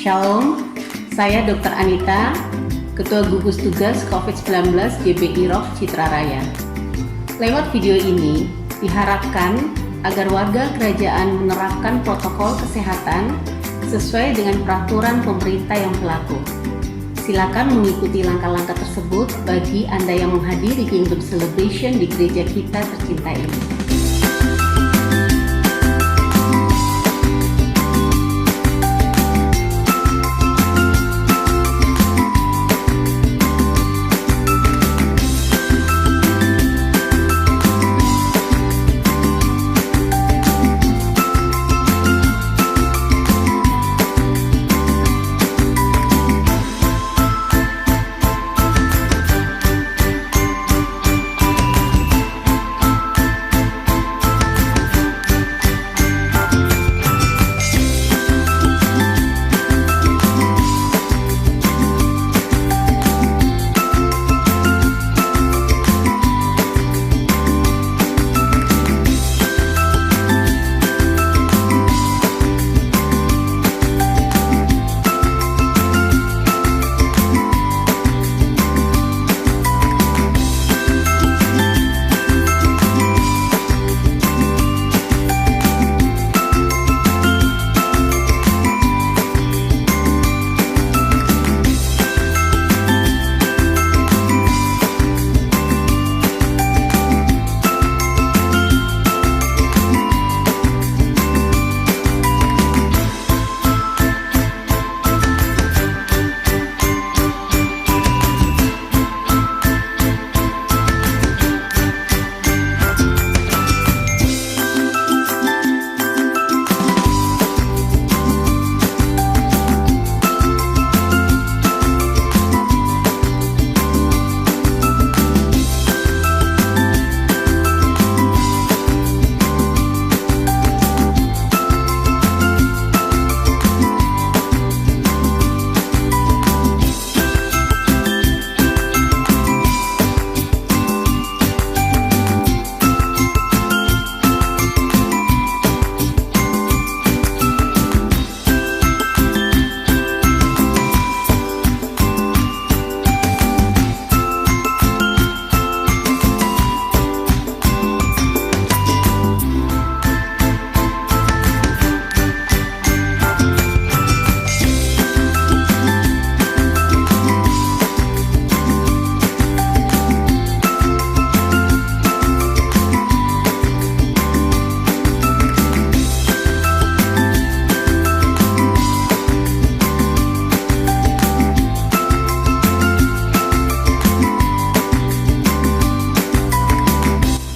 Shalom, saya Dr. Anita, Ketua Gugus Tugas COVID-19 GBI ROK Citra Raya. Lewat video ini, diharapkan agar warga kerajaan menerapkan protokol kesehatan sesuai dengan peraturan pemerintah yang berlaku. Silakan mengikuti langkah-langkah tersebut bagi Anda yang menghadiri Kingdom Celebration di gereja kita tercinta ini.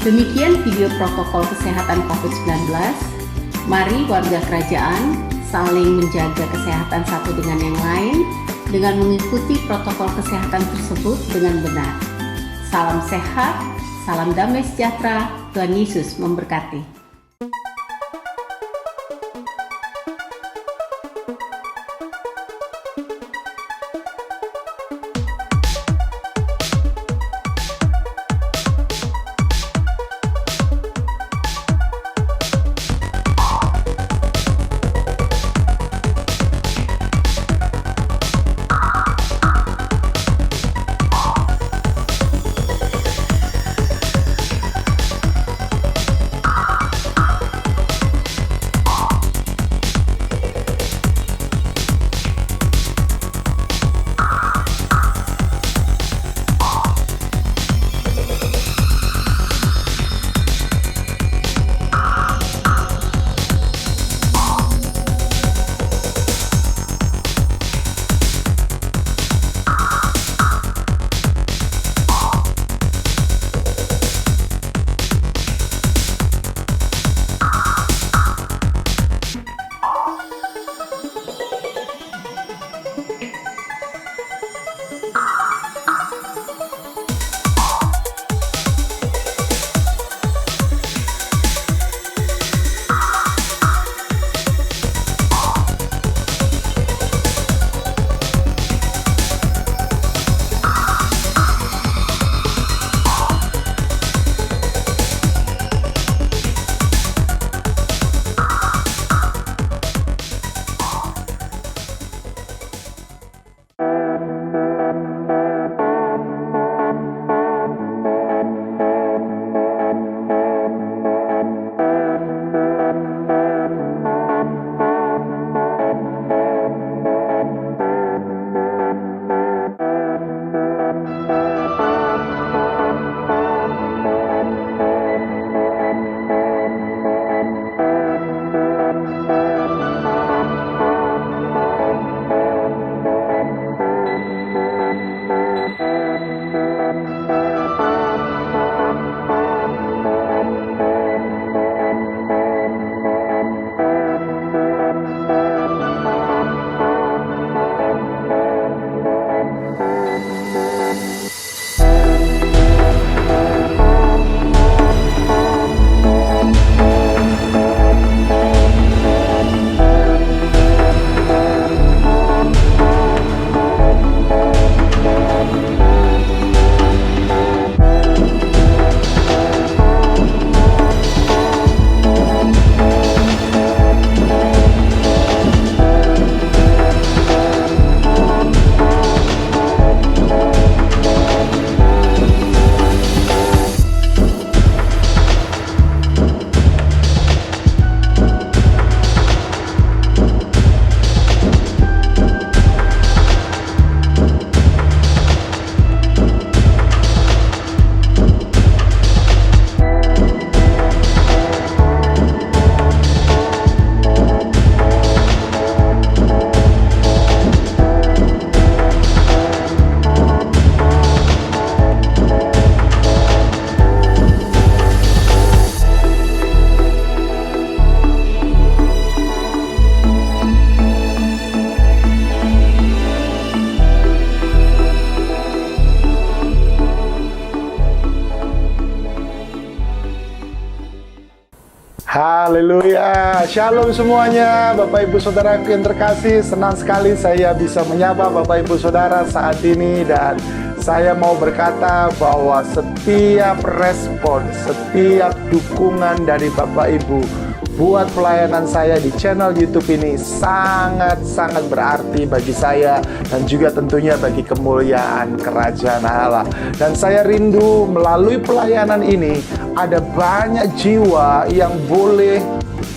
Demikian video protokol kesehatan COVID-19. Mari warga kerajaan saling menjaga kesehatan satu dengan yang lain dengan mengikuti protokol kesehatan tersebut dengan benar. Salam sehat, salam damai sejahtera, Tuhan Yesus memberkati. Haleluya, shalom semuanya Bapak Ibu Saudaraku yang terkasih. Senang sekali saya bisa menyapa Bapak Ibu Saudara saat ini. Dan saya mau berkata bahwa setiap respon, setiap dukungan dari Bapak Ibu buat pelayanan saya di channel YouTube ini sangat-sangat berarti bagi saya dan juga tentunya bagi kemuliaan kerajaan Allah. Dan saya rindu melalui pelayanan ini ada banyak jiwa yang boleh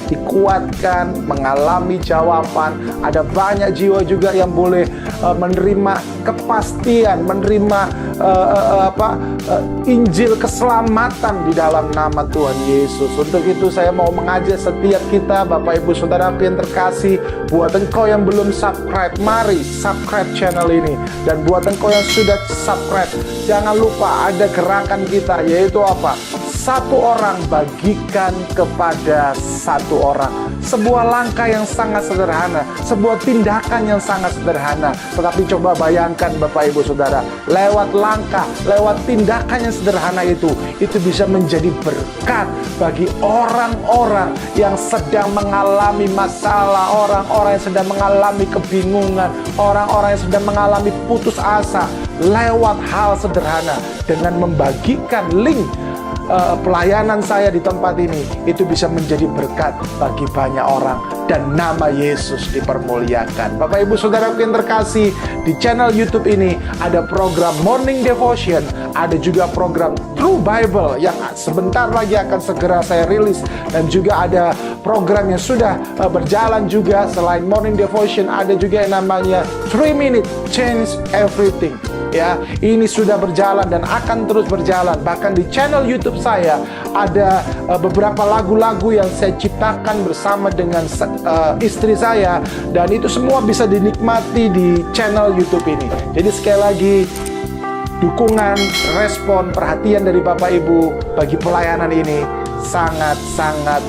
dikuatkan, mengalami jawaban. Ada banyak jiwa juga yang boleh menerima kepastian, menerima Injil keselamatan di dalam nama Tuhan Yesus. Untuk itu saya mau mengajak setiap kita, Bapak Ibu Saudara yang terkasih, buat engkau yang belum subscribe, mari subscribe channel ini. Dan buat engkau yang sudah subscribe, jangan lupa ada gerakan kita, yaitu apa? Satu orang bagikan kepada satu orang. Sebuah langkah yang sangat sederhana, sebuah tindakan yang sangat sederhana. Tetapi coba bayangkan Bapak Ibu Saudara, lewat langkah, lewat tindakan yang sederhana itu bisa menjadi berkat bagi orang-orang yang sedang mengalami masalah, orang-orang yang sedang mengalami kebingungan, orang-orang yang sedang mengalami putus asa. Lewat hal sederhana, dengan membagikan link pelayanan saya di tempat ini, itu bisa menjadi berkat bagi banyak orang dan nama Yesus dipermuliakan. Bapak Ibu Saudara yang terkasih, di channel YouTube ini ada program Morning Devotion, ada juga program True Bible yang sebentar lagi akan segera saya rilis, dan juga ada program yang sudah berjalan juga. Selain Morning Devotion, ada juga yang namanya 3 Minute Change Everything. Ya, ini sudah berjalan dan akan terus berjalan. Bahkan di channel YouTube saya ada beberapa lagu-lagu yang saya ciptakan bersama dengan istri saya, dan itu semua bisa dinikmati di channel YouTube ini. Jadi sekali lagi, dukungan, respon, perhatian dari Bapak Ibu bagi pelayanan ini sangat-sangat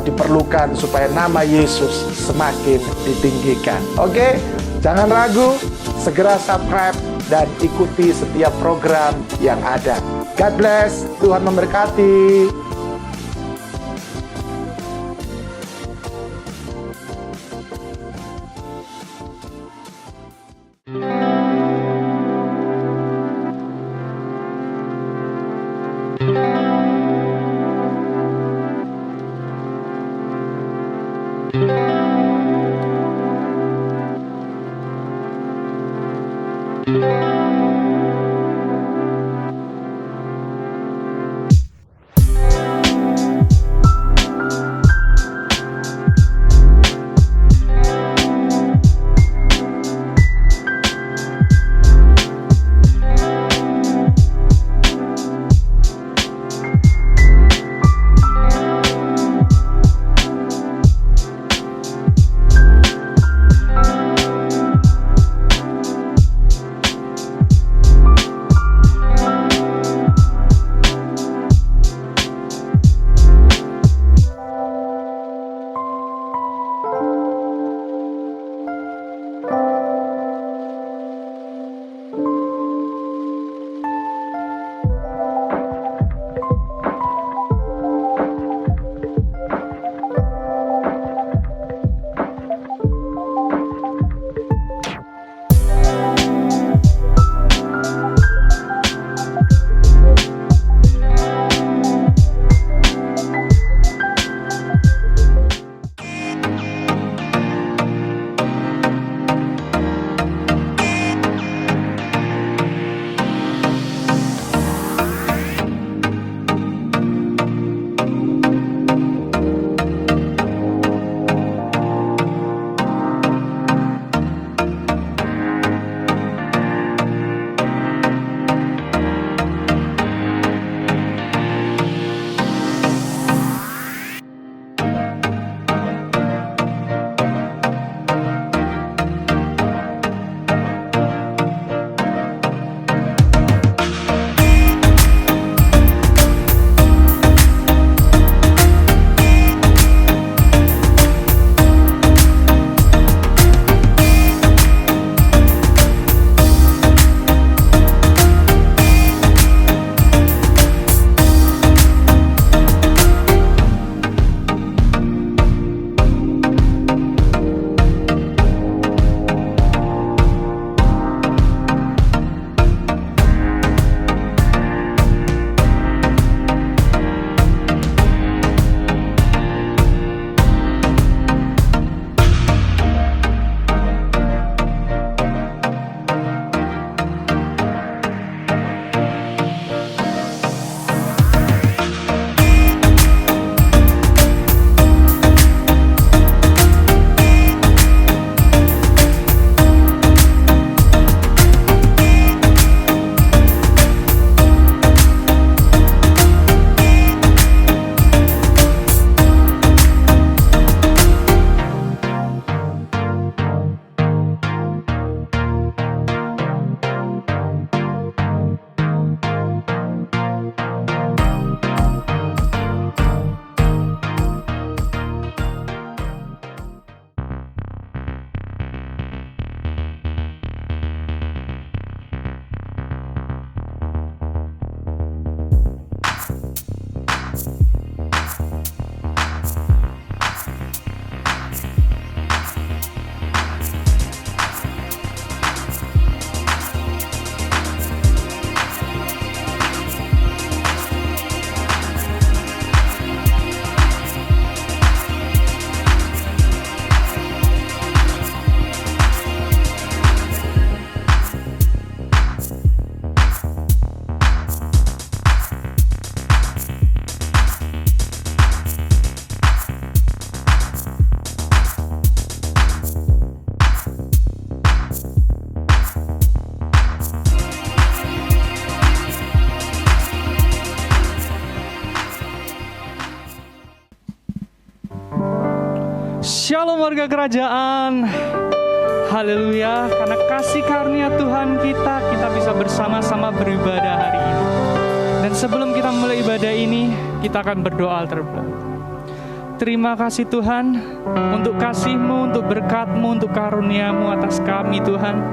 diperlukan supaya nama Yesus semakin ditinggikan. Oke, jangan ragu, segera subscribe dan ikuti setiap program yang ada. God bless, Tuhan memberkati. Shalom warga kerajaan. Haleluya, karena kasih karunia Tuhan kita bisa bersama-sama beribadah hari ini. Dan sebelum kita mulai ibadah ini, kita akan berdoa terlebih dahulu. Terima kasih Tuhan untuk kasih-Mu, untuk berkat-Mu, untuk karunia-Mu atas kami Tuhan,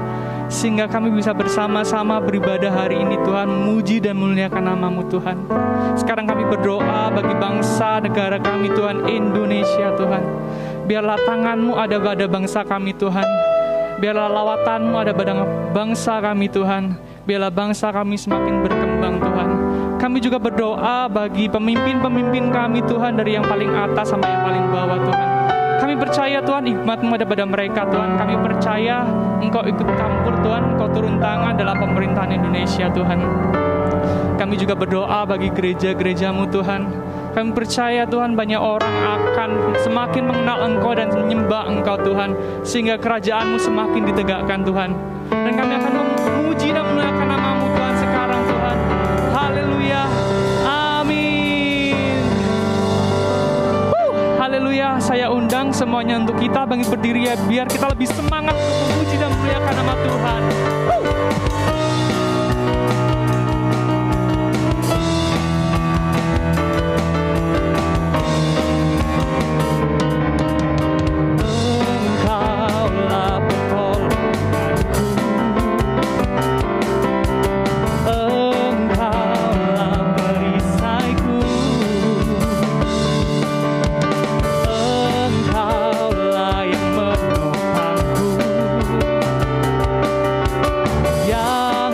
sehingga kami bisa bersama-sama beribadah hari ini Tuhan, memuji dan memuliakan nama-Mu Tuhan. Sekarang kami berdoa bagi bangsa negara kami Tuhan, Indonesia Tuhan. Biarlah tangan-Mu ada pada bangsa kami Tuhan. Biarlah lawatan-Mu ada pada bangsa kami Tuhan. Biarlah bangsa kami semakin berkembang Tuhan. Kami juga berdoa bagi pemimpin-pemimpin kami Tuhan, dari yang paling atas sampai yang paling bawah Tuhan. Kami percaya Tuhan, hikmat-Mu ada pada mereka Tuhan. Kami percaya Engkau ikut campur Tuhan, Engkau turun tangan dalam pemerintahan Indonesia Tuhan. Kami juga berdoa bagi gereja-gereja-Mu Tuhan. Kami percaya Tuhan, banyak orang akan semakin mengenal Engkau dan menyembah Engkau Tuhan, sehingga kerajaan-Mu semakin ditegakkan Tuhan. Dan kami akan memuji dan memuliakan nama-Mu Tuhan sekarang Tuhan. Haleluya, amin. Haleluya, saya undang semuanya untuk kita bangkit berdiri ya, biar kita lebih semangat untuk memuji dan memuliakan nama Tuhan. Yang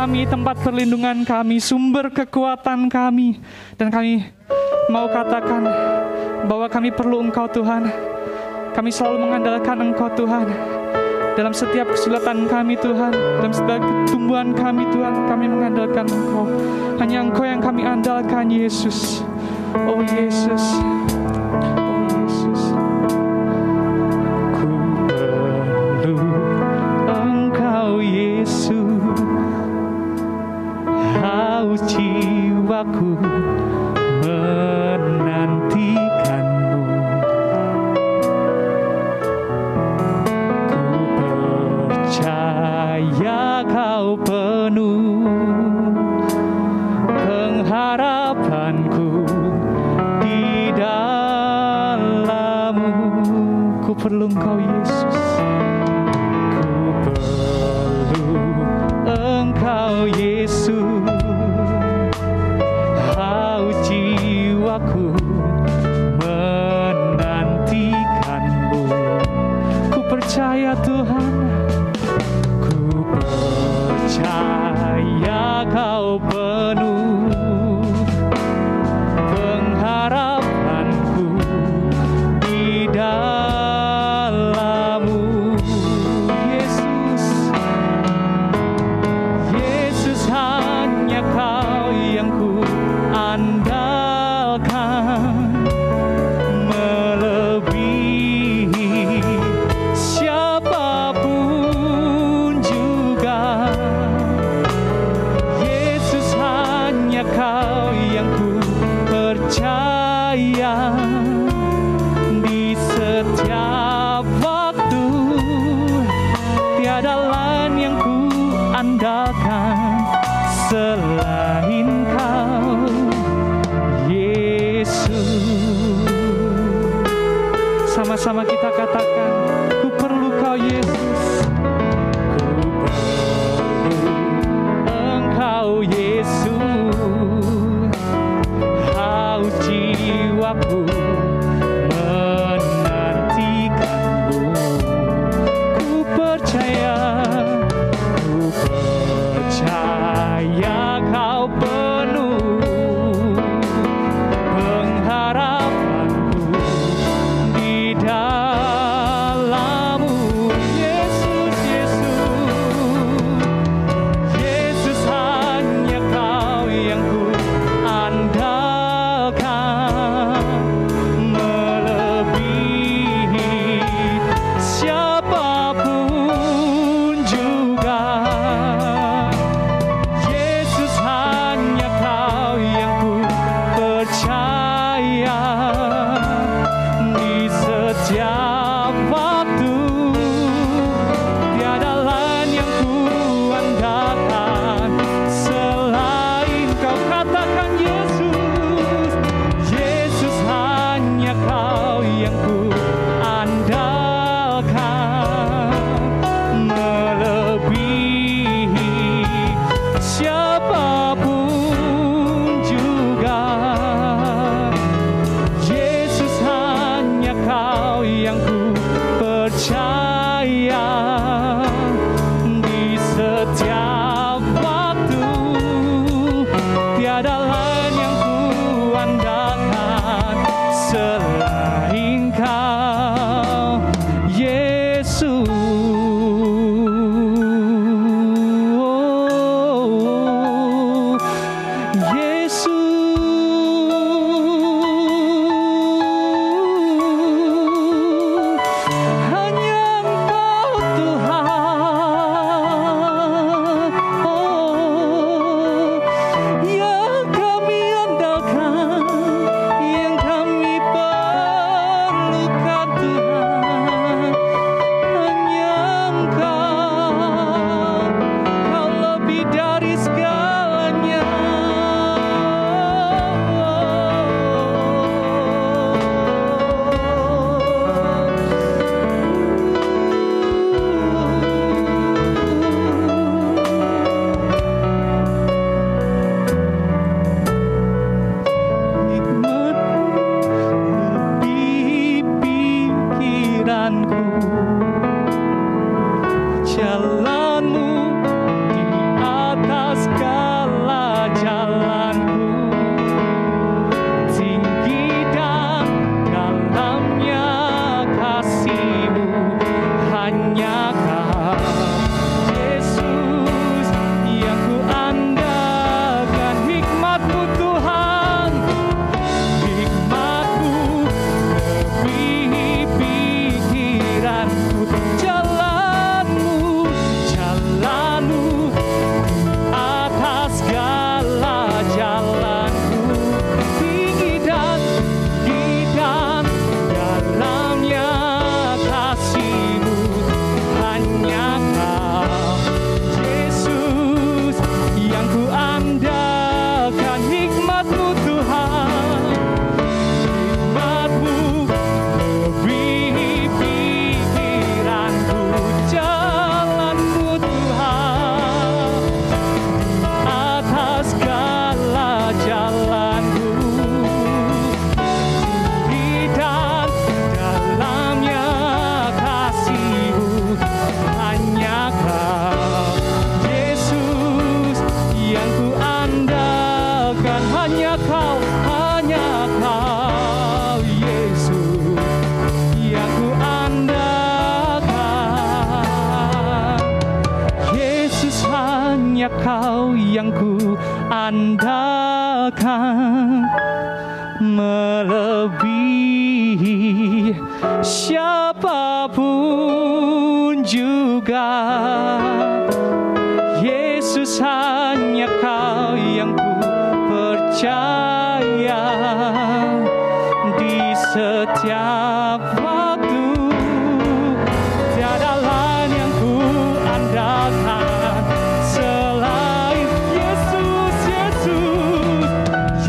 kami, tempat perlindungan kami, sumber kekuatan kami. Dan kami mau katakan bahwa kami perlu Engkau Tuhan. Kami selalu mengandalkan Engkau Tuhan. Dalam setiap kesulitan kami Tuhan, dalam setiap ketumbuhan kami Tuhan, kami mengandalkan Engkau. Hanya Engkau yang kami andalkan, Yesus. Oh Yesus. Oh Yesus. Ku perlu Engkau Yesus. Haus jiwaku menantikanmu. Ku percaya Kau penuh pengharapanku di dalam-Mu. Ku perlu Engkau Yesus. Ku perlu Engkau Yesus. Haus jiwaku menantikanmu. Ku percaya Tuhan. Ku percaya Kau penuh pengharapanku di dalam-Mu. Yesus, Yesus, hanya Kau yang ku andalkan, melebihi siapapun juga. Yesus, hanya Kau yang ku percaya di setiap waktu. Tiada lain yang ku andalkan selain Kau, Yesus. Sama-sama kita katakan, ku perlu Kau Yesus. Ku perlu Engkau Yesus. Haus jiwaku menantikanmu. Ku percaya Kau penuh pengharapanku di dalam-Mu. Yesus, Yesus, Yesus, hanya Kau yang ku andalkan, yang ku andalkan, melebihi siapapun juga. Yesus, hanya Kau yang ku percaya. Di setiap waktu tiada lain yang ku andalkan selain Yesus.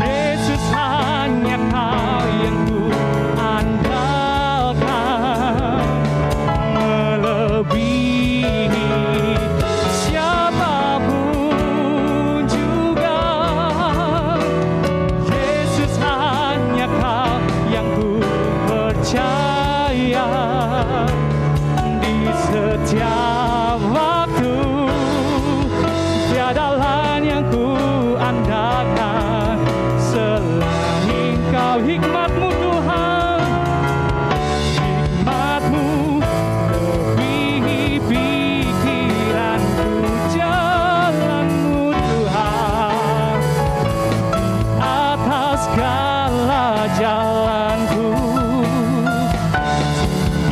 Yesus, hanya Kau yang ku andalkan, melebihi siapapun juga. Yesus, hanya Kau yang ku percaya. Di setiap waktu tiada lain yang ku andalkan selain Kau. Hikmat-Mu Tuhan, hikmat-Mu melebihi pikiranku. Jalan-Mu Tuhan atas segala jalanku.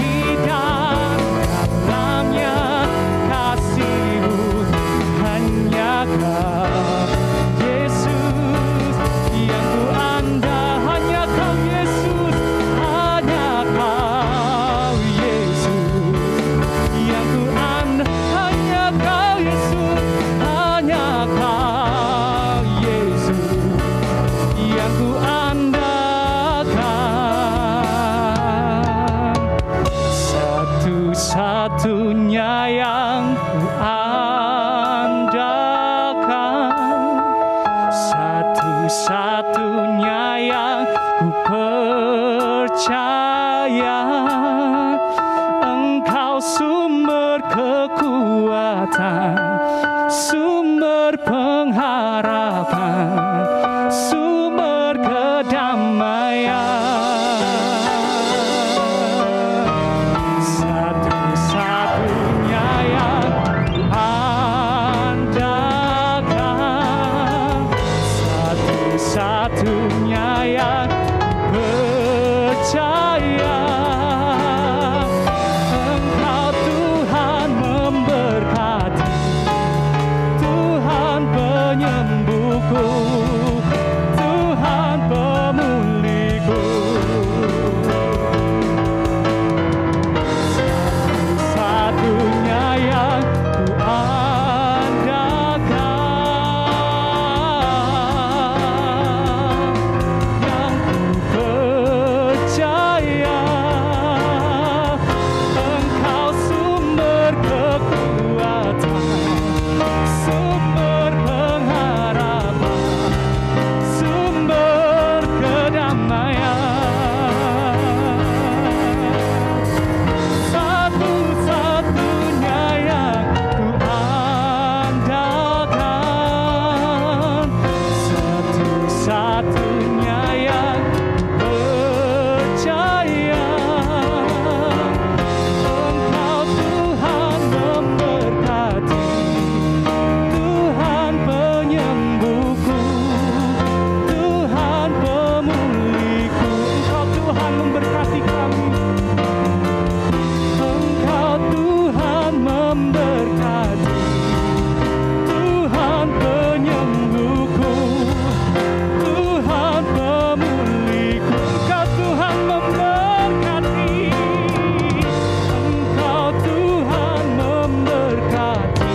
Di dalamnya kasih-Mu, hanya Kau Yesus yang ku andal. Hanya Kau Yesus, hanya Kau Yesus yang ku andal. Hanya Kau Yesus, hanya Kau Yesus yang ku andalkan. Satu-satunya yang ku andalkan, satu-satunya yang ku percaya. Engkau sumber kekuatan, sumber pengharapan, sumber kedamaian. Satu-satunya yang ku andalkan, satu-satunya yang percaya. Engkau Tuhan memberkati, Tuhan penyembuhku, Tuhan pemulihku. Satu-satunya yang ku andalkan, yang ku percaya. Engkau sumber kekuatan, sumber pengharapan, sumber kedamaian. Satu-satunya yang ku andalkan, satu-satunya yang ku percaya. Engkau Tuhan memberkati, Tuhan penyembuhku, Tuhan pemulihku. Engkau Tuhan memberkati kami, Engkau Tuhan memberkati, Tuhan penyembuhku, Tuhan pemulihku. Engkau Tuhan memberkati, Engkau Tuhan memberkati,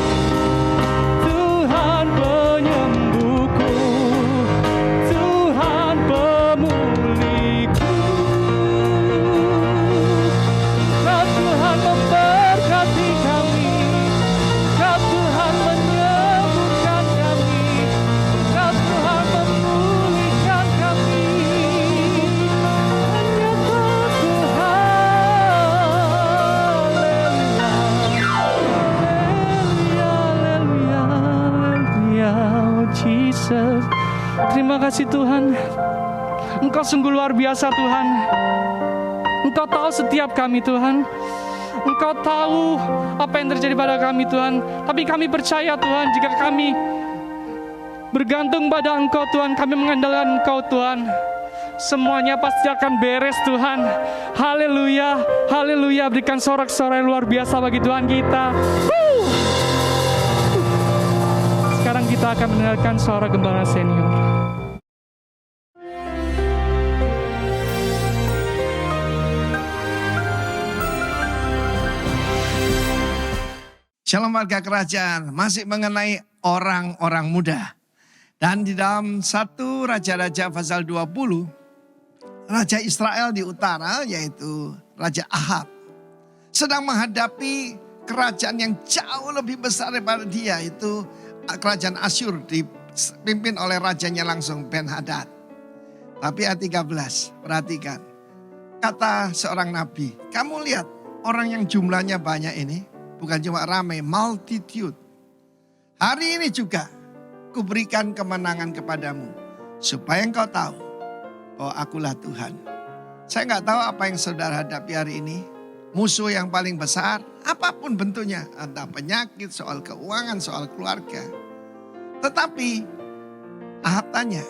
Tuhan penyembuhku, Tuhan pemulihku. Engkau Tuhan memberkati kami, Engkau Tuhan menyembuhkan kami, Engkau Tuhan memulihkan kami. Hanya Kau Tuhan. Haleluya, haleluya, haleluya, oh Jesus. Terima kasih Tuhan, Engkau sungguh luar biasa Tuhan. Engkau tahu setiap kami Tuhan. Engkau tahu apa yang terjadi pada kami Tuhan. Tapi kami percaya Tuhan, jika kami bergantung pada Engkau Tuhan, kami mengandalkan Engkau Tuhan. Semuanya pasti akan beres Tuhan. Haleluya, haleluya. Berikan sorak-sorai luar biasa bagi Tuhan kita. Sekarang kita akan mendengarkan suara gembala senior. Shalom warga kerajaan, masih mengenai orang-orang muda. Dan di dalam 1 Raja-Raja pasal 20, Raja Israel di utara yaitu Raja Ahab sedang menghadapi kerajaan yang jauh lebih besar daripada dia, itu kerajaan Asyur dipimpin oleh rajanya langsung Ben-Hadad. Tapi ayat 13, perhatikan. Kata seorang nabi, kamu lihat orang yang jumlahnya banyak ini, bukan cuma ramai, multitude. Hari ini juga kuberikan kemenangan kepadamu, supaya engkau tahu bahwa akulah Tuhan. Saya nggak tahu apa yang saudara hadapi hari ini. Musuh yang paling besar, apapun bentuknya. Entah penyakit, soal keuangan, soal keluarga. Tetapi Ahab tanya,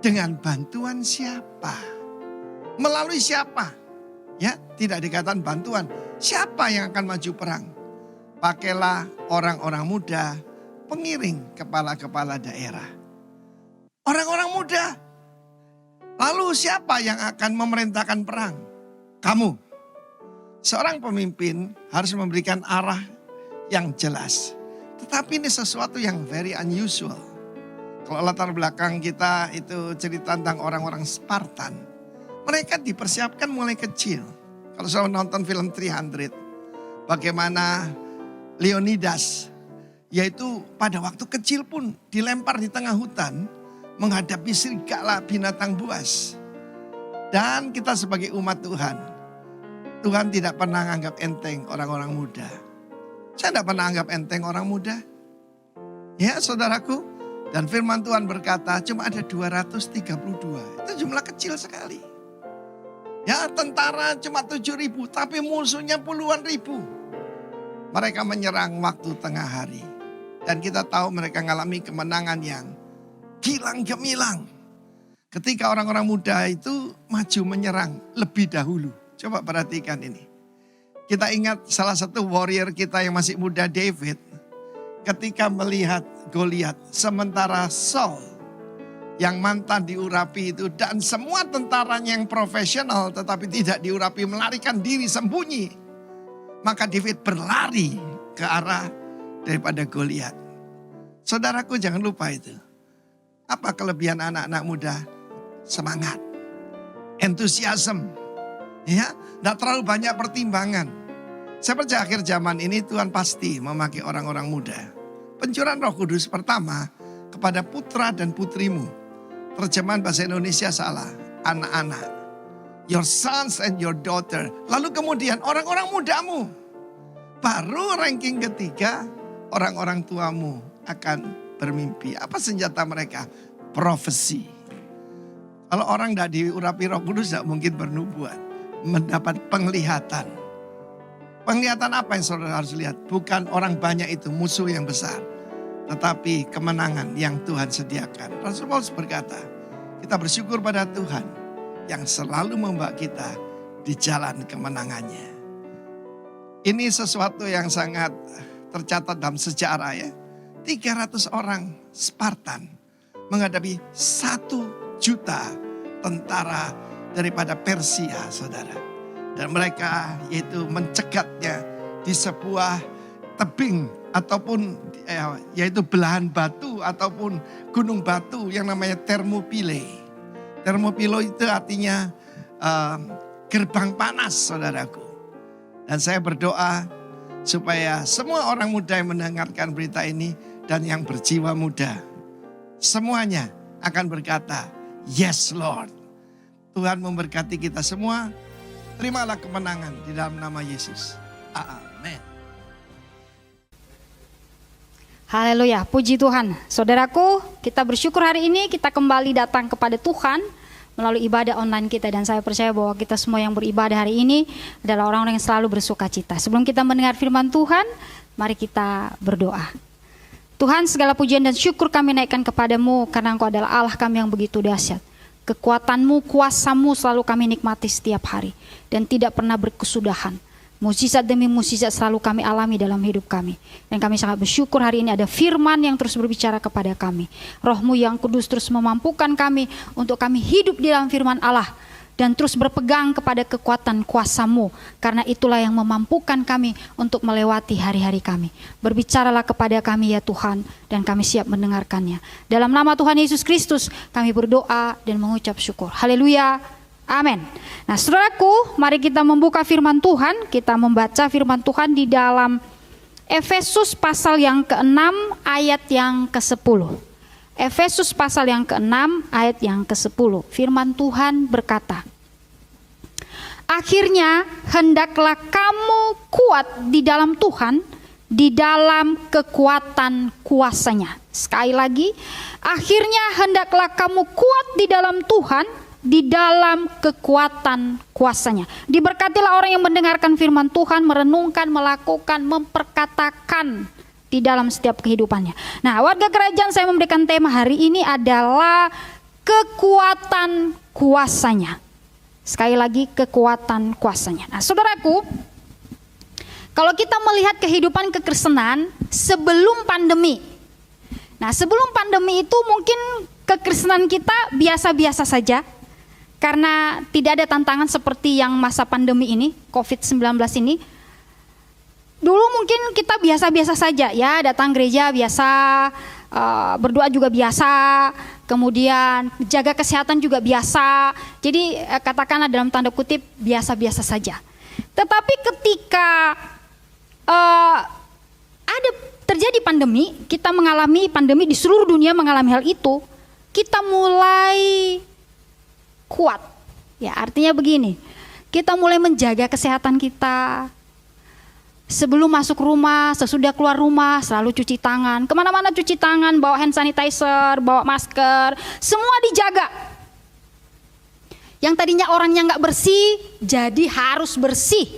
dengan bantuan siapa? Melalui siapa? Ya, tidak dikatakan bantuan. Siapa yang akan maju perang? Pakailah orang-orang muda, pengiring kepala-kepala daerah. Orang-orang muda. Lalu siapa yang akan memerintahkan perang? Kamu. Seorang pemimpin harus memberikan arah yang jelas. Tetapi ini sesuatu yang very unusual. Kalau latar belakang kita itu cerita tentang orang-orang Spartan. Mereka dipersiapkan mulai kecil. Kalau saya nonton film 300. Bagaimana Leonidas, yaitu pada waktu kecil pun dilempar di tengah hutan menghadapi serigala binatang buas. Dan kita sebagai umat Tuhan, Tuhan tidak pernah anggap enteng orang-orang muda. Saya tidak pernah anggap enteng orang muda. Ya saudaraku, dan firman Tuhan berkata cuma ada 232, itu jumlah kecil sekali. Ya tentara cuma 7.000, tapi musuhnya puluhan ribu. Mereka menyerang waktu tengah hari. Dan kita tahu mereka mengalami kemenangan yang gilang gemilang. Ketika orang-orang muda itu maju menyerang lebih dahulu. Coba perhatikan ini. Kita ingat salah satu warrior kita yang masih muda, David. Ketika melihat Goliat, sementara Saul yang mantan diurapi itu. Dan semua tentaranya yang profesional tetapi tidak diurapi, melarikan diri sembunyi. Maka David berlari ke arah daripada Goliat. Saudaraku jangan lupa itu. Apa kelebihan anak-anak muda? Semangat. Entusiasme. Ya, tidak terlalu banyak pertimbangan. Saya percaya akhir zaman ini Tuhan pasti memakai orang-orang muda. Pencurahan Roh Kudus pertama kepada putra dan putrimu. Terjemahan bahasa Indonesia salah. Anak-anak. Your sons and your daughter. Lalu kemudian orang-orang mudamu. Baru ranking ketiga, orang-orang tuamu akan bermimpi. Apa senjata mereka? Profesi. Kalau orang tidak diurapi Roh Kudus tidak mungkin bernubuat. Mendapat penglihatan. Penglihatan apa yang saudara harus lihat? Bukan orang banyak itu musuh yang besar. Tetapi kemenangan yang Tuhan sediakan. Rasul Paulus berkata, kita bersyukur pada Tuhan yang selalu membawa kita di jalan kemenangannya. Ini sesuatu yang sangat tercatat dalam sejarah ya. 300 orang Spartan menghadapi 1 juta tentara daripada Persia, saudara. Dan mereka yaitu mencegatnya di sebuah tebing ataupun yaitu belahan batu ataupun gunung batu yang namanya Thermopylae. Thermopylae itu artinya gerbang panas, saudaraku. Dan saya berdoa supaya semua orang muda yang mendengarkan berita ini dan yang berjiwa muda, semuanya akan berkata, yes Lord. Tuhan memberkati kita semua. Terimalah kemenangan di dalam nama Yesus. Amin. Haleluya, puji Tuhan. Saudaraku, kita bersyukur hari ini kita kembali datang kepada Tuhan melalui ibadah online kita. Dan saya percaya bahwa kita semua yang beribadah hari ini adalah orang-orang yang selalu bersuka cita. Sebelum kita mendengar firman Tuhan, mari kita berdoa. Tuhan, segala pujian dan syukur kami naikkan kepadamu karena Engkau adalah Allah kami yang begitu dahsyat. Kekuatanmu, kuasamu selalu kami nikmati setiap hari dan tidak pernah berkesudahan. Mukjizat demi mukjizat selalu kami alami dalam hidup kami. Dan kami sangat bersyukur hari ini ada firman yang terus berbicara kepada kami. Roh-Mu yang kudus terus memampukan kami untuk kami hidup di dalam firman Allah. Dan terus berpegang kepada kekuatan kuasa-Mu. Karena itulah yang memampukan kami untuk melewati hari-hari kami. Berbicaralah kepada kami ya Tuhan, dan kami siap mendengarkannya. Dalam nama Tuhan Yesus Kristus kami berdoa dan mengucap syukur. Haleluya. Amin. Nah, saudaraku, mari kita membuka firman Tuhan. Kita membaca firman Tuhan di dalam Efesus pasal yang ke-6 ayat yang ke-10. Efesus pasal yang ke-6 ayat yang ke-10. Firman Tuhan berkata, akhirnya hendaklah kamu kuat di dalam Tuhan, di dalam kekuatan kuasa-Nya. Sekali lagi, akhirnya hendaklah kamu kuat di dalam Tuhan, di dalam kekuatan kuasa-Nya. Diberkatilah orang yang mendengarkan firman Tuhan, merenungkan, melakukan, memperkatakan di dalam setiap kehidupannya. Nah, warga kerajaan, saya memberikan tema hari ini adalah kekuatan kuasa-Nya. Sekali lagi, kekuatan kuasa-Nya. Nah, saudaraku, kalau kita melihat kehidupan kekristenan sebelum pandemi. Nah, sebelum pandemi itu mungkin kekristenan kita biasa-biasa saja. Karena tidak ada tantangan seperti yang masa pandemi ini, COVID-19 ini. Dulu mungkin kita biasa-biasa saja ya, datang gereja biasa, berdoa juga biasa, kemudian jaga kesehatan juga biasa. Jadi katakanlah dalam tanda kutip biasa-biasa saja. Tetapi ketika ada terjadi pandemi, kita mengalami pandemi di seluruh dunia mengalami hal itu, kita mulai kuat. Ya, artinya begini, kita mulai menjaga kesehatan kita. Sebelum masuk rumah, sesudah keluar rumah, selalu cuci tangan. Kemana-mana cuci tangan, bawa hand sanitizer, bawa masker, semua dijaga. Yang tadinya orangnya nggak bersih, jadi harus bersih,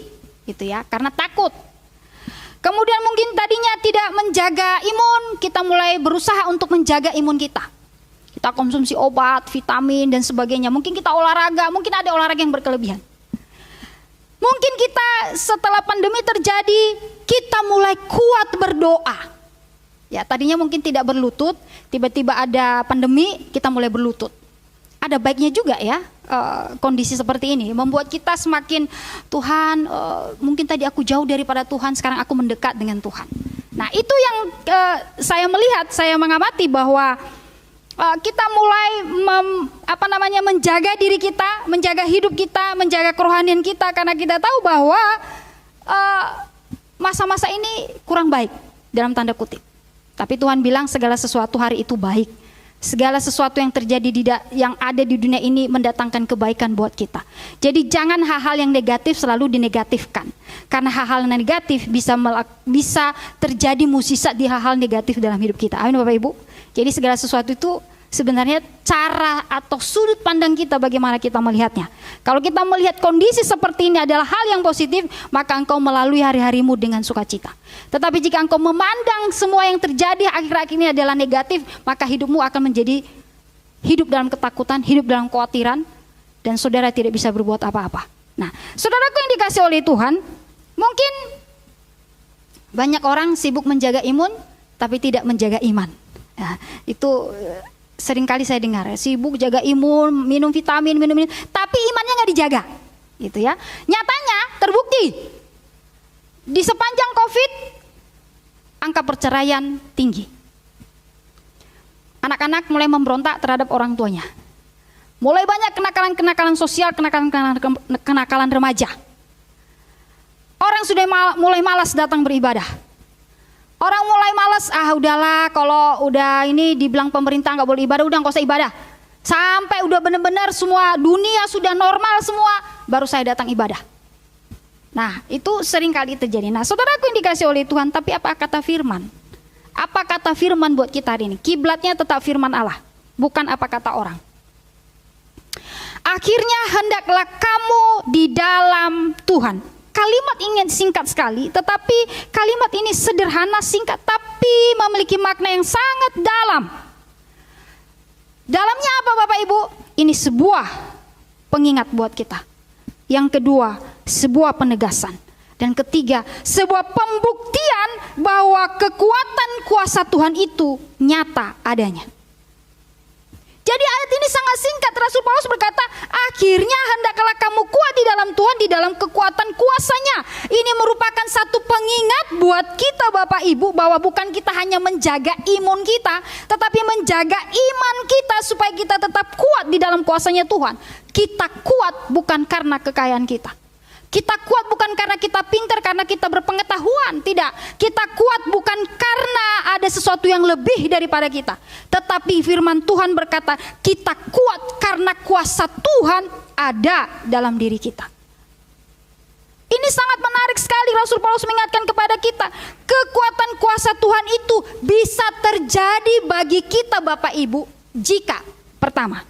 gitu ya, karena takut. Kemudian mungkin tadinya tidak menjaga imun, kita mulai berusaha untuk menjaga imun kita. Kita konsumsi obat, vitamin, dan sebagainya. Mungkin kita olahraga, mungkin ada olahraga yang berkelebihan. Mungkin kita setelah pandemi terjadi, kita mulai kuat berdoa. Ya, tadinya mungkin tidak berlutut, tiba-tiba ada pandemi, kita mulai berlutut. Ada baiknya juga ya, kondisi seperti ini. Membuat kita semakin, Tuhan, mungkin tadi aku jauh daripada Tuhan, sekarang aku mendekat dengan Tuhan. Nah, itu yang saya melihat, saya mengamati bahwa kita mulai menjaga diri kita, menjaga hidup kita, menjaga kerohanian kita, karena kita tahu bahwa masa-masa ini kurang baik dalam tanda kutip. Tapi Tuhan bilang segala sesuatu hari itu baik. Segala sesuatu yang terjadi yang ada di dunia ini mendatangkan kebaikan buat kita. Jadi jangan hal-hal yang negatif selalu dinegatifkan. Karena hal-hal negatif bisa terjadi mukjizat di hal-hal negatif dalam hidup kita. Amin Bapak Ibu. Jadi segala sesuatu itu sebenarnya cara atau sudut pandang kita bagaimana kita melihatnya. Kalau kita melihat kondisi seperti ini adalah hal yang positif, maka engkau melalui hari-harimu dengan sukacita. Tetapi jika engkau memandang semua yang terjadi akhir-akhir ini adalah negatif, maka hidupmu akan menjadi hidup dalam ketakutan, hidup dalam kekhawatiran, dan saudara tidak bisa berbuat apa-apa. Nah, saudaraku yang dikasih oleh Tuhan, mungkin banyak orang sibuk menjaga imun, tapi tidak menjaga iman. Nah, itu seringkali saya dengar, sibuk jaga imun, minum vitamin, tapi imannya nggak dijaga, gitu ya. Nyatanya terbukti di sepanjang COVID, angka perceraian tinggi. Anak-anak mulai memberontak terhadap orang tuanya. Mulai banyak kenakalan-kenakalan sosial, kenakalan remaja. Orang sudah mulai malas datang beribadah. Orang mulai malas, udahlah kalau udah ini dibilang pemerintah nggak boleh ibadah, udah nggak usah ibadah. Sampai udah benar-benar semua dunia sudah normal semua, baru saya datang ibadah. Nah, itu sering kali terjadi. Nah, saudaraku yang dikasih oleh Tuhan, tapi apa kata firman? Apa kata firman buat kita hari ini? Kiblatnya tetap firman Allah, bukan apa kata orang. Akhirnya hendaklah kamu di dalam Tuhan. Kalimat ini singkat sekali, tetapi kalimat ini sederhana, singkat, tapi memiliki makna yang sangat dalam. Dalamnya apa Bapak Ibu? Ini sebuah pengingat buat kita. Yang kedua, sebuah penegasan. Dan ketiga, sebuah pembuktian bahwa kekuatan kuasa Tuhan itu nyata adanya. Jadi ayat ini sangat singkat. Rasul Paulus berkata, akhirnya hendaklah kamu kuat di dalam Tuhan, di dalam kekuatan kuasanya. Ini merupakan satu pengingat buat kita Bapak Ibu, bahwa bukan kita hanya menjaga imun kita, tetapi menjaga iman kita supaya kita tetap kuat di dalam kuasanya Tuhan. Kita kuat bukan karena kekayaan kita. Kita kuat bukan karena kita pintar, karena kita berpengetahuan. Tidak. Kita kuat bukan karena ada sesuatu yang lebih daripada kita. Tetapi firman Tuhan berkata, kita kuat karena kuasa Tuhan ada dalam diri kita. Ini sangat menarik sekali. Rasul Paulus mengingatkan kepada kita, kekuatan kuasa Tuhan itu bisa terjadi bagi kita Bapak Ibu, jika pertama,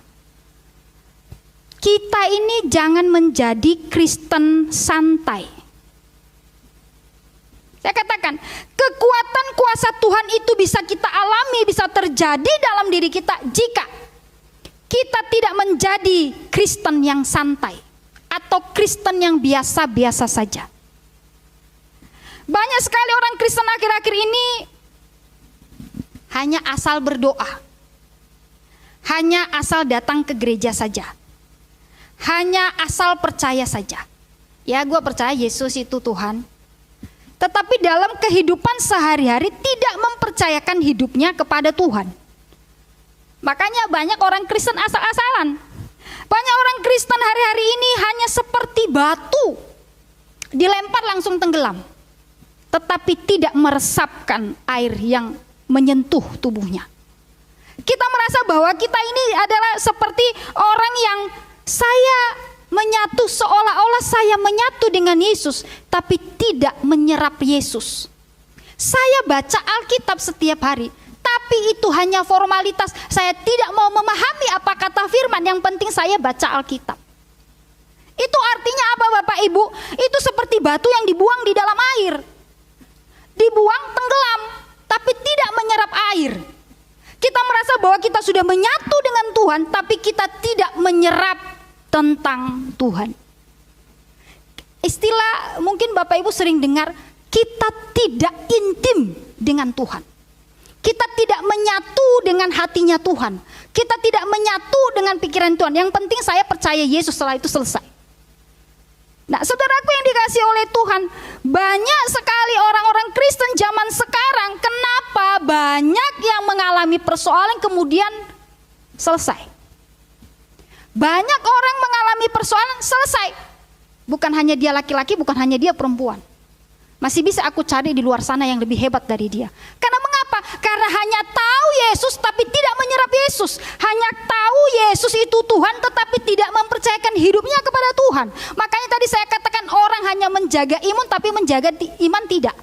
kita ini jangan menjadi Kristen santai. Saya katakan, kekuatan kuasa Tuhan itu bisa kita alami, bisa terjadi dalam diri kita jika kita tidak menjadi Kristen yang santai atau Kristen yang biasa-biasa saja. Banyak sekali orang Kristen akhir-akhir ini hanya asal berdoa, hanya asal datang ke gereja saja, hanya asal percaya saja. Ya, gue percaya Yesus itu Tuhan. Tetapi dalam kehidupan sehari-hari tidak mempercayakan hidupnya kepada Tuhan. Makanya banyak orang Kristen asal-asalan. Banyak orang Kristen hari-hari ini hanya seperti batu, dilempar langsung tenggelam, tetapi tidak meresapkan air yang menyentuh tubuhnya. Kita merasa bahwa kita ini adalah seperti orang yang saya menyatu, seolah-olah saya menyatu dengan Yesus, tapi tidak menyerap Yesus. Saya baca Alkitab setiap hari, tapi itu hanya formalitas. Saya tidak mau memahami apa kata firman, yang penting saya baca Alkitab. Itu artinya apa Bapak Ibu? Itu seperti batu yang dibuang di dalam air. Dibuang tenggelam, tapi tidak menyerap air. Kita merasa bahwa kita sudah menyatu dengan Tuhan, tapi kita tidak menyerap tentang Tuhan. Istilah mungkin Bapak Ibu sering dengar, kita tidak intim dengan Tuhan. Kita tidak menyatu dengan hatinya Tuhan. Kita tidak menyatu dengan pikiran Tuhan. Yang penting saya percaya Yesus, setelah itu selesai. Nah, saudaraku yang dikasihi oleh Tuhan, banyak sekali orang-orang Kristen zaman sekarang, kenapa banyak yang mengalami persoalan kemudian selesai. Banyak orang mengalami persoalan selesai. Bukan hanya dia laki-laki, bukan hanya dia perempuan. Masih bisa aku cari di luar sana yang lebih hebat dari dia. Karena mengapa? Karena hanya tahu Yesus tapi tidak menyerap Yesus. Hanya tahu Yesus itu Tuhan tetapi tidak mempercayakan hidupnya kepada Tuhan. Makanya tadi saya katakan orang hanya menjaga imun tapi menjaga iman tidak.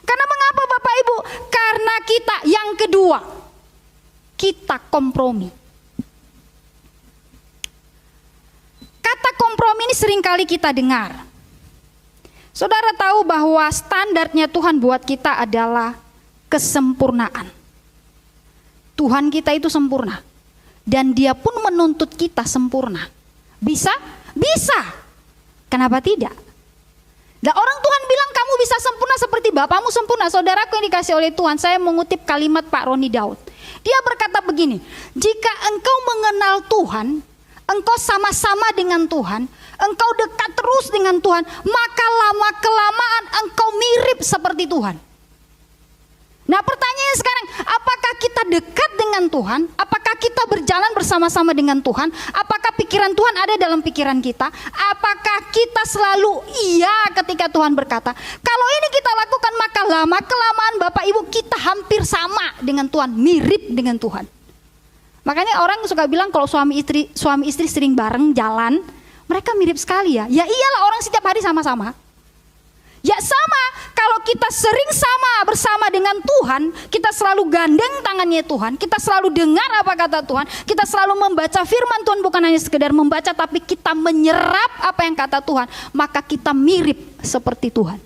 Karena mengapa Bapak Ibu? Karena kita, yang kedua, kita kompromi. Kata kompromi ini seringkali kita dengar. Saudara tahu bahwa standarnya Tuhan buat kita adalah kesempurnaan. Tuhan kita itu sempurna. Dan dia pun menuntut kita sempurna. Bisa? Bisa. Kenapa tidak? Dan orang Tuhan bilang kamu bisa sempurna seperti Bapamu sempurna. Saudaraku yang dikasih oleh Tuhan, saya mengutip kalimat Pak Roni Daud. Dia berkata begini, jika engkau mengenal Tuhan, engkau sama-sama dengan Tuhan, engkau dekat terus dengan Tuhan, maka lama-kelamaan engkau mirip seperti Tuhan. Nah, pertanyaannya sekarang, apakah kita dekat dengan Tuhan? Apakah kita berjalan bersama-sama dengan Tuhan? Apakah pikiran Tuhan ada dalam pikiran kita? Apakah kita selalu iya ketika Tuhan berkata? Kalau ini kita lakukan, maka lama-kelamaan Bapak Ibu kita hampir sama dengan Tuhan, mirip dengan Tuhan. Makanya orang suka bilang kalau suami istri sering bareng jalan, mereka mirip sekali ya. Ya iyalah, orang setiap hari sama-sama. Ya sama, kalau kita sering bersama dengan Tuhan, kita selalu gandeng tangannya Tuhan, kita selalu dengar apa kata Tuhan, kita selalu membaca firman Tuhan, bukan hanya sekedar membaca, tapi kita menyerap apa yang kata Tuhan, maka kita mirip seperti Tuhan.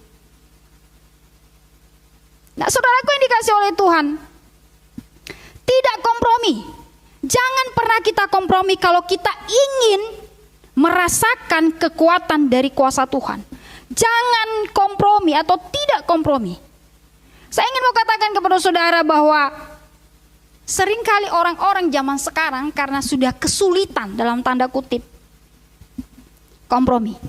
Nah, saudaraku yang dikasih oleh Tuhan, tidak kompromi. Jangan pernah kita kompromi kalau kita ingin merasakan kekuatan dari kuasa Tuhan. Jangan kompromi atau tidak kompromi. Saya ingin mau katakan kepada saudara bahwa seringkali orang-orang zaman sekarang karena sudah kesulitan dalam tanda kutip kompromi.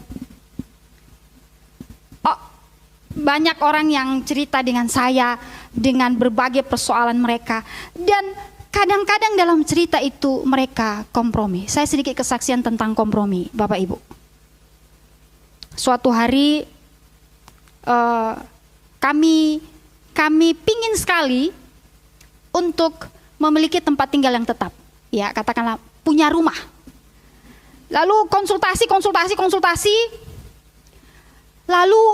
Banyak orang yang cerita dengan saya dengan berbagai persoalan mereka, dan kadang-kadang dalam cerita itu mereka kompromi. Saya sedikit kesaksian tentang kompromi, Bapak Ibu. Suatu hari kami pingin sekali untuk memiliki tempat tinggal yang tetap, ya katakanlah punya rumah. Lalu konsultasi. Lalu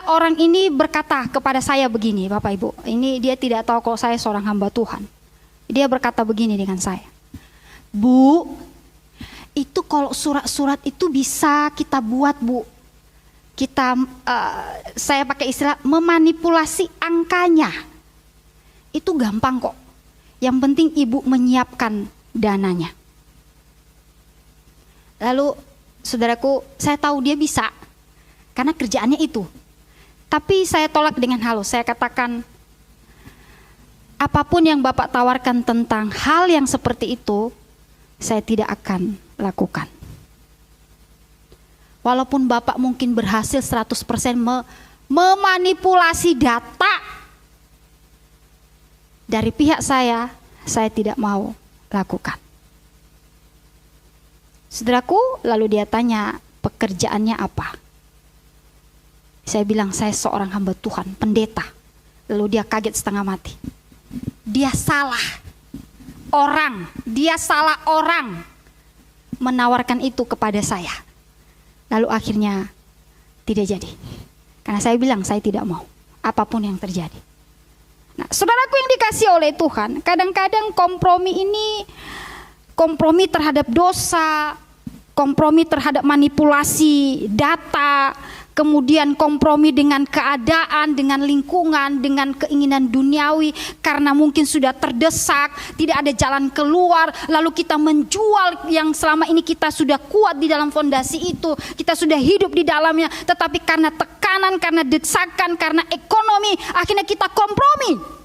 orang ini berkata kepada saya begini, Bapak Ibu, ini dia tidak tahu kalau saya seorang hamba Tuhan. Dia berkata begini dengan saya, Bu, itu kalau surat-surat itu bisa kita buat, Bu. Saya pakai istilah memanipulasi angkanya. Itu gampang kok. Yang penting Ibu menyiapkan dananya. Lalu saudaraku, saya tahu dia bisa. Karena kerjaannya itu. Tapi saya tolak dengan halus. Saya katakan, apapun yang Bapak tawarkan tentang hal yang seperti itu, saya tidak akan lakukan. Walaupun Bapak mungkin berhasil 100% memanipulasi data dari pihak saya tidak mau lakukan. Saudaraku, lalu dia tanya, pekerjaannya apa? Saya bilang, saya seorang hamba Tuhan, pendeta. Lalu dia kaget setengah mati. Dia salah orang menawarkan itu kepada saya. Lalu akhirnya tidak jadi. Karena saya bilang, saya tidak mau apapun yang terjadi. Nah, saudaraku yang dikasih oleh Tuhan, kadang-kadang kompromi terhadap dosa, kompromi terhadap manipulasi data, kemudian kompromi dengan keadaan, dengan lingkungan, dengan keinginan duniawi, karena mungkin sudah terdesak, tidak ada jalan keluar, lalu kita menjual yang selama ini kita sudah kuat di dalam fondasi itu, kita sudah hidup di dalamnya, tetapi karena tekanan, karena desakan, karena ekonomi, akhirnya kita kompromi.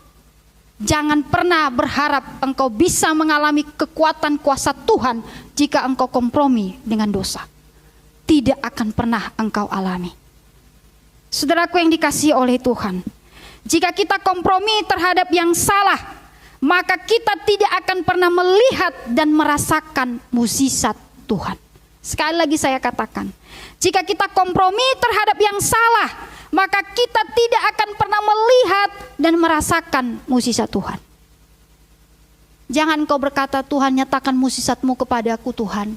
Jangan pernah berharap engkau bisa mengalami kekuatan kuasa Tuhan jika engkau kompromi dengan dosa. Tidak akan pernah engkau alami. Saudaraku yang dikasihi oleh Tuhan, jika kita kompromi terhadap yang salah, maka kita tidak akan pernah melihat dan merasakan mukjizat Tuhan. Sekali lagi saya katakan, jika kita kompromi terhadap yang salah, maka kita tidak akan pernah melihat dan merasakan mukjizat Tuhan. Jangan kau berkata, Tuhan nyatakan mukjizat-Mu kepadaku Tuhan.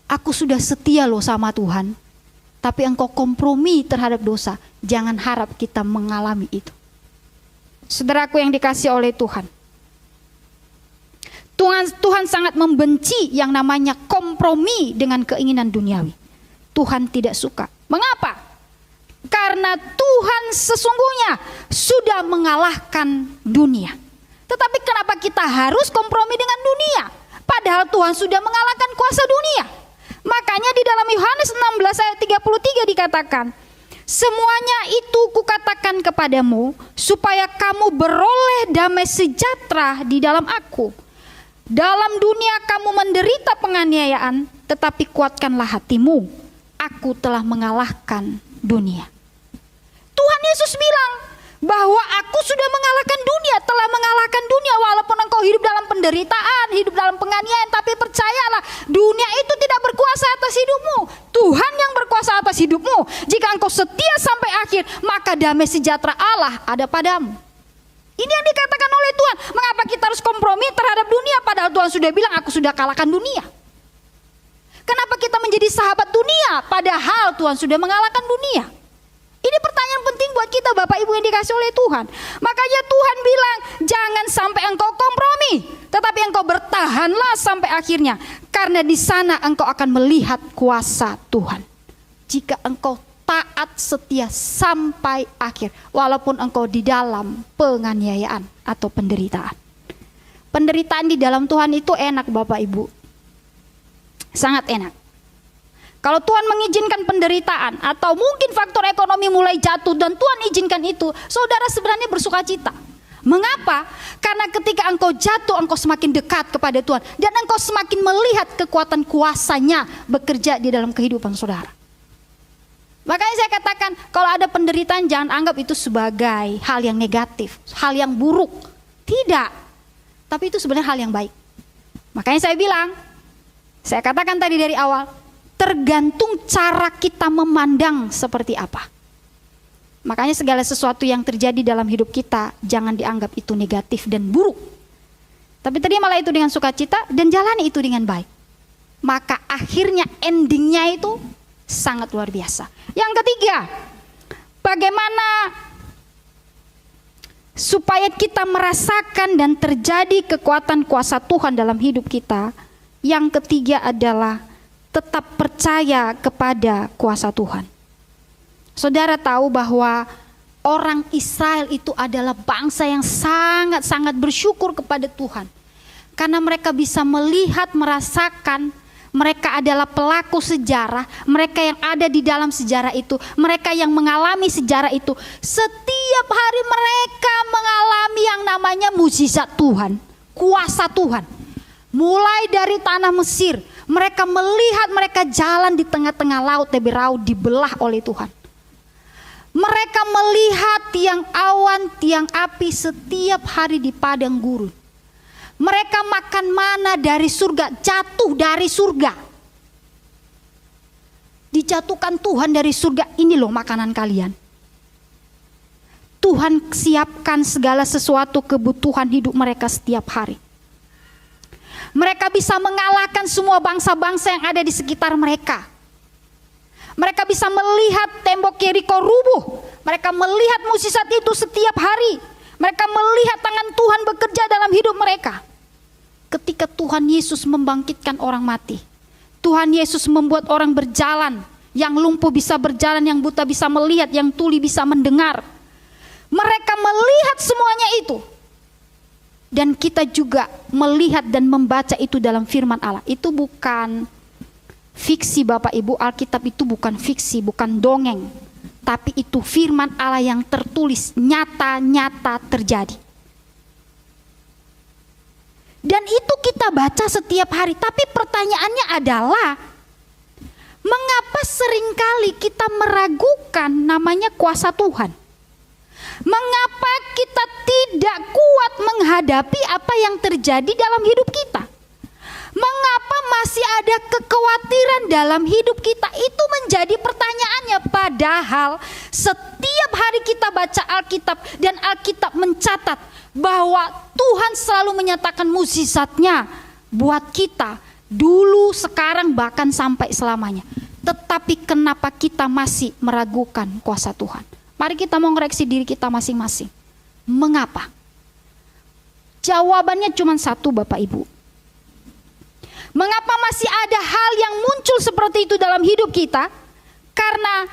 Aku sudah setia loh sama Tuhan. Tapi engkau kompromi terhadap dosa. Jangan harap kita mengalami itu. Saudaraku yang dikasih oleh Tuhan. Tuhan sangat membenci yang namanya kompromi dengan keinginan duniawi. Tuhan tidak suka. Mengapa? Karena Tuhan sesungguhnya sudah mengalahkan dunia. Tetapi kenapa kita harus kompromi dengan dunia? Padahal Tuhan sudah mengalahkan kuasa dunia. Makanya di dalam Yohanes 16 ayat 33 dikatakan, semuanya itu kukatakan kepadamu supaya kamu beroleh damai sejahtera di dalam aku. Dalam dunia kamu menderita penganiayaan, tetapi kuatkanlah hatimu. Aku telah mengalahkan dunia. Tuhan Yesus bilang bahwa aku sudah mengalahkan dunia, telah mengalahkan dunia. Walaupun engkau hidup dalam penderitaan, hidup dalam penganiayaan, tapi percayalah, dunia itu tidak berkuasa atas hidupmu. Tuhan yang berkuasa atas hidupmu. Jika engkau setia sampai akhir, maka damai sejahtera Allah ada padamu. Ini yang dikatakan oleh Tuhan. Mengapa kita harus kompromi terhadap dunia, padahal Tuhan sudah bilang, aku sudah kalahkan dunia. Kenapa kita menjadi sahabat dunia, padahal Tuhan sudah mengalahkan dunia? Ini pertanyaan penting buat kita Bapak Ibu yang dikasih oleh Tuhan. Makanya Tuhan bilang, jangan sampai engkau kompromi, tetapi engkau bertahanlah sampai akhirnya. Karena di sana engkau akan melihat kuasa Tuhan. Jika engkau taat setia sampai akhir, walaupun engkau di dalam penganiayaan atau penderitaan. Penderitaan di dalam Tuhan itu enak Bapak Ibu. Sangat enak. Kalau Tuhan mengizinkan penderitaan atau mungkin faktor ekonomi mulai jatuh dan Tuhan izinkan itu, saudara sebenarnya bersuka cita. Mengapa? Karena ketika engkau jatuh, engkau semakin dekat kepada Tuhan dan engkau semakin melihat kekuatan kuasanya bekerja di dalam kehidupan saudara. Makanya saya katakan, kalau ada penderitaan jangan anggap itu sebagai hal yang negatif, hal yang buruk. Tidak. Tapi itu sebenarnya hal yang baik. Makanya saya katakan tadi dari awal, tergantung cara kita memandang seperti apa. Makanya segala sesuatu yang terjadi dalam hidup kita jangan dianggap itu negatif dan buruk. Tapi terimalah itu dengan sukacita dan jalani itu dengan baik. Maka akhirnya endingnya itu sangat luar biasa. Yang ketiga, bagaimana supaya kita merasakan dan terjadi kekuatan kuasa Tuhan dalam hidup kita. Yang ketiga adalah tetap percaya kepada kuasa Tuhan. Saudara tahu bahwa orang Israel itu adalah bangsa yang sangat-sangat bersyukur kepada Tuhan. Karena mereka bisa melihat, merasakan, mereka adalah pelaku sejarah, mereka yang ada di dalam sejarah itu, mereka yang mengalami sejarah itu. Setiap hari mereka mengalami yang namanya mukjizat Tuhan, kuasa Tuhan. Mulai dari tanah Mesir, mereka melihat mereka jalan di tengah-tengah laut Teberau dibelah oleh Tuhan. Mereka melihat tiang awan, tiang api setiap hari di padang gurun. Mereka makan mana dari surga, jatuh dari surga. Dijatuhkan Tuhan dari surga, ini loh makanan kalian. Tuhan siapkan segala sesuatu kebutuhan hidup mereka setiap hari. Mereka bisa mengalahkan semua bangsa-bangsa yang ada di sekitar mereka. Mereka bisa melihat tembok Yeriko rubuh. Mereka melihat mukjizat itu setiap hari. Mereka melihat tangan Tuhan bekerja dalam hidup mereka. Ketika Tuhan Yesus membangkitkan orang mati, Tuhan Yesus membuat orang berjalan, yang lumpuh bisa berjalan, yang buta bisa melihat, yang tuli bisa mendengar. Mereka melihat semuanya itu. Dan kita juga melihat dan membaca itu dalam firman Allah. Itu bukan fiksi Bapak Ibu, Alkitab itu bukan fiksi, bukan dongeng. Tapi itu firman Allah yang tertulis, nyata-nyata terjadi. Dan itu kita baca setiap hari. Tapi pertanyaannya adalah, mengapa seringkali kita meragukan namanya kuasa Tuhan? Mengapa kita tidak kuat menghadapi apa yang terjadi dalam hidup kita? Mengapa masih ada kekhawatiran dalam hidup kita? Itu menjadi pertanyaannya. Padahal setiap hari kita baca Alkitab dan Alkitab mencatat bahwa Tuhan selalu menyatakan mukjizatnya buat kita dulu, sekarang, bahkan sampai selamanya. Tetapi kenapa kita masih meragukan kuasa Tuhan? Mari kita mau ngoreksi diri kita masing-masing. Mengapa? Jawabannya cuma satu Bapak Ibu. Mengapa masih ada hal yang muncul seperti itu dalam hidup kita? Karena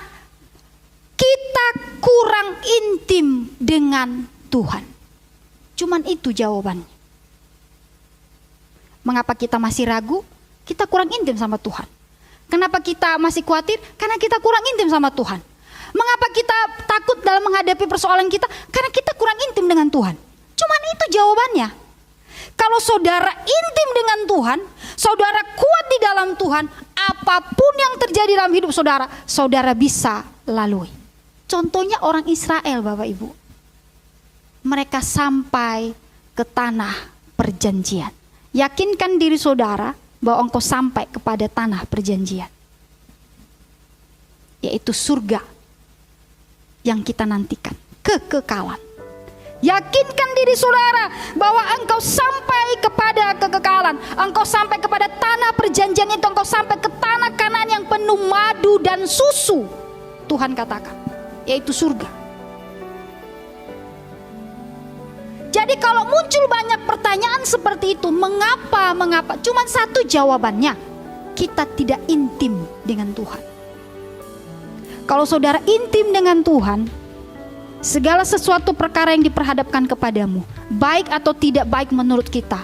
kita kurang intim dengan Tuhan. Cuman itu jawabannya. Mengapa kita masih ragu? Kita kurang intim sama Tuhan. Kenapa kita masih khawatir? Karena kita kurang intim sama Tuhan. Mengapa kita takut dalam menghadapi persoalan kita? Karena kita kurang intim dengan Tuhan. Cuman itu jawabannya. Kalau saudara intim dengan Tuhan, saudara kuat di dalam Tuhan, apapun yang terjadi dalam hidup saudara, saudara bisa lalui. Contohnya orang Israel Bapak Ibu. Mereka sampai ke tanah perjanjian. Yakinkan diri saudara bahwa engkau sampai kepada tanah perjanjian. Yaitu surga yang kita nantikan, kekekalan. Yakinkan diri saudara bahwa engkau sampai kepada kekekalan. Engkau sampai kepada tanah perjanjian itu. Engkau sampai ke tanah Kanaan yang penuh madu dan susu. Tuhan katakan. yaitu surga. Jadi kalau muncul banyak pertanyaan seperti itu, mengapa? Cuman satu jawabannya, kita tidak intim dengan Tuhan. Kalau saudara intim dengan Tuhan, segala sesuatu perkara yang diperhadapkan kepadamu, baik atau tidak baik menurut kita,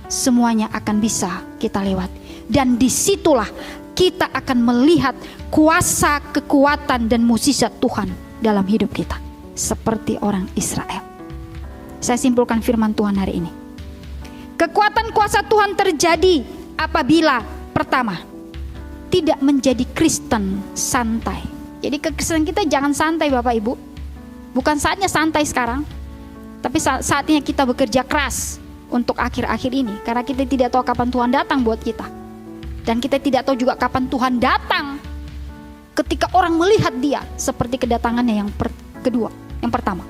semuanya akan bisa kita lewati. Dan disitulah kita akan melihat kuasa, kekuatan, dan mukjizat Tuhan dalam hidup kita. Seperti orang Israel. Saya simpulkan firman Tuhan hari ini. Kekuatan kuasa Tuhan terjadi apabila pertama, tidak menjadi Kristen santai. Jadi kekristenan kita jangan santai Bapak Ibu. Bukan saatnya santai sekarang, tapi saatnya kita bekerja keras untuk akhir-akhir ini. Karena kita tidak tahu kapan Tuhan datang buat kita. Dan kita tidak tahu juga kapan Tuhan datang ketika orang melihat dia seperti kedatangannya yang pertama.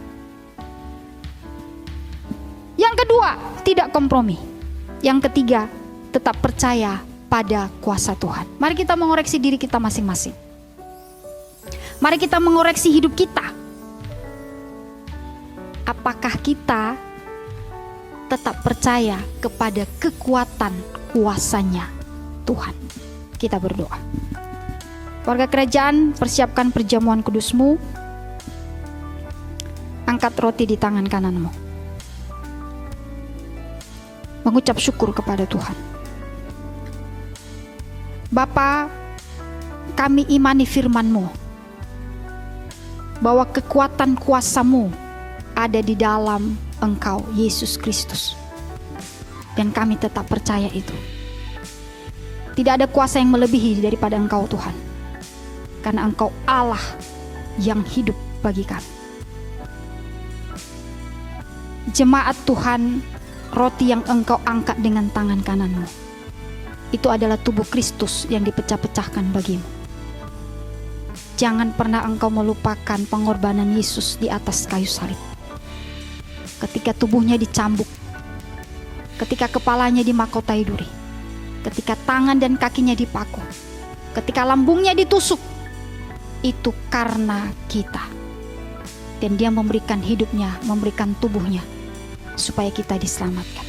Yang kedua, tidak kompromi. Yang ketiga, tetap percaya pada kuasa Tuhan. Mari kita mengoreksi diri kita masing-masing. Mari kita mengoreksi hidup kita. Apakah kita tetap percaya kepada kekuatan kuasanya Tuhan? Kita berdoa. Warga kerajaan, persiapkan perjamuan kudusmu. Angkat roti di tangan kananmu. Mengucap syukur kepada Tuhan. Bapa, kami imani firman-Mu bahwa kekuatan kuasa-Mu ada di dalam Engkau, Yesus Kristus. Dan kami tetap percaya itu. Tidak ada kuasa yang melebihi daripada Engkau Tuhan. Karena Engkau Allah yang hidup bagi kami. Jemaat Tuhan, roti yang Engkau angkat dengan tangan kananmu, itu adalah tubuh Kristus yang dipecah-pecahkan bagimu. Jangan pernah Engkau melupakan pengorbanan Yesus di atas kayu salib. Ketika tubuhnya dicambuk, ketika kepalanya dimahkotai duri, ketika tangan dan kakinya dipaku, ketika lambungnya ditusuk, itu karena kita. Dan dia memberikan hidupnya, memberikan tubuhnya, supaya kita diselamatkan.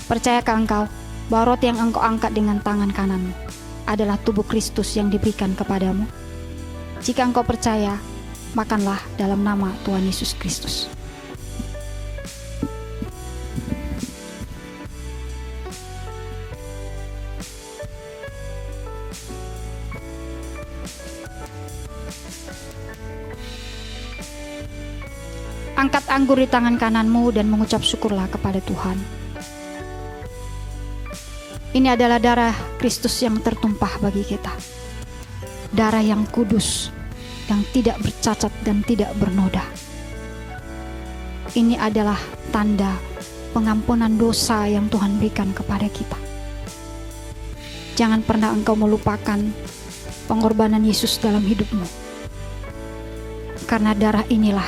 Percayakah engkau bahwa roti yang engkau angkat dengan tangan kananmu adalah tubuh Kristus yang diberikan kepadamu? Jika engkau percaya, makanlah dalam nama Tuhan Yesus Kristus. Angkat anggur di tangan kananmu dan mengucap syukurlah kepada Tuhan. Ini adalah darah Kristus yang tertumpah bagi kita. Darah yang kudus, yang tidak bercacat dan tidak bernoda. Ini adalah tanda pengampunan dosa yang Tuhan berikan kepada kita. Jangan pernah engkau melupakan pengorbanan Yesus dalam hidupmu. Karena darah inilah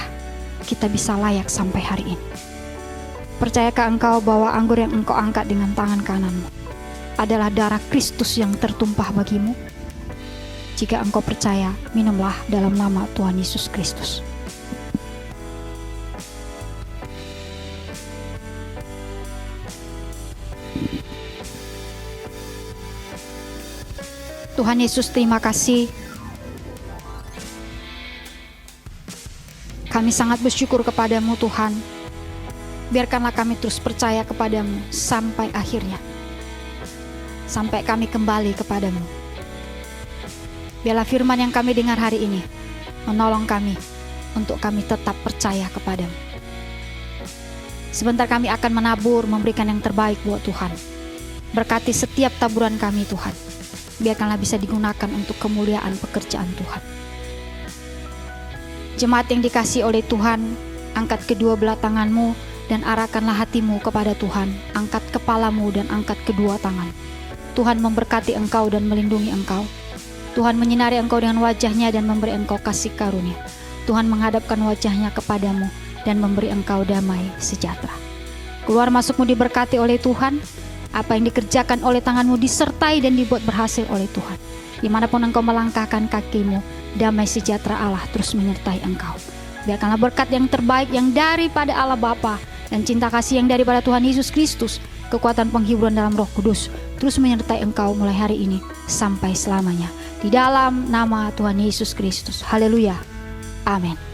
kita bisa layak sampai hari ini. Percayakah engkau bahwa anggur yang engkau angkat dengan tangan kananmu adalah darah Kristus yang tertumpah bagimu? Jika engkau percaya, minumlah dalam nama Tuhan Yesus Kristus. Tuhan Yesus, terima kasih. Kami sangat bersyukur kepadamu Tuhan. Biarkanlah kami terus percaya kepadamu sampai akhirnya. Sampai kami kembali kepadamu. Biarlah firman yang kami dengar hari ini menolong kami untuk kami tetap percaya kepadamu. Sebentar kami akan menabur, memberikan yang terbaik buat Tuhan. Berkati setiap taburan kami Tuhan. Biarkanlah bisa digunakan untuk kemuliaan pekerjaan Tuhan. Jemaat yang dikasihi oleh Tuhan, angkat kedua belah tanganmu dan arahkanlah hatimu kepada Tuhan. Angkat kepalamu dan angkat kedua tangan. Tuhan memberkati engkau dan melindungi engkau. Tuhan menyinari engkau dengan wajahnya dan memberi engkau kasih karunia. Tuhan menghadapkan wajahnya kepadamu dan memberi engkau damai sejahtera. Keluar masukmu diberkati oleh Tuhan. Apa yang dikerjakan oleh tanganmu disertai dan dibuat berhasil oleh Tuhan. Dimanapun engkau melangkahkan kakimu, damai sejahtera Allah terus menyertai engkau. Biarkanlah berkat yang terbaik yang daripada Allah Bapa dan cinta kasih yang daripada Tuhan Yesus Kristus, kekuatan penghiburan dalam Roh Kudus terus menyertai engkau mulai hari ini sampai selamanya. Di dalam nama Tuhan Yesus Kristus. Haleluya. Amin.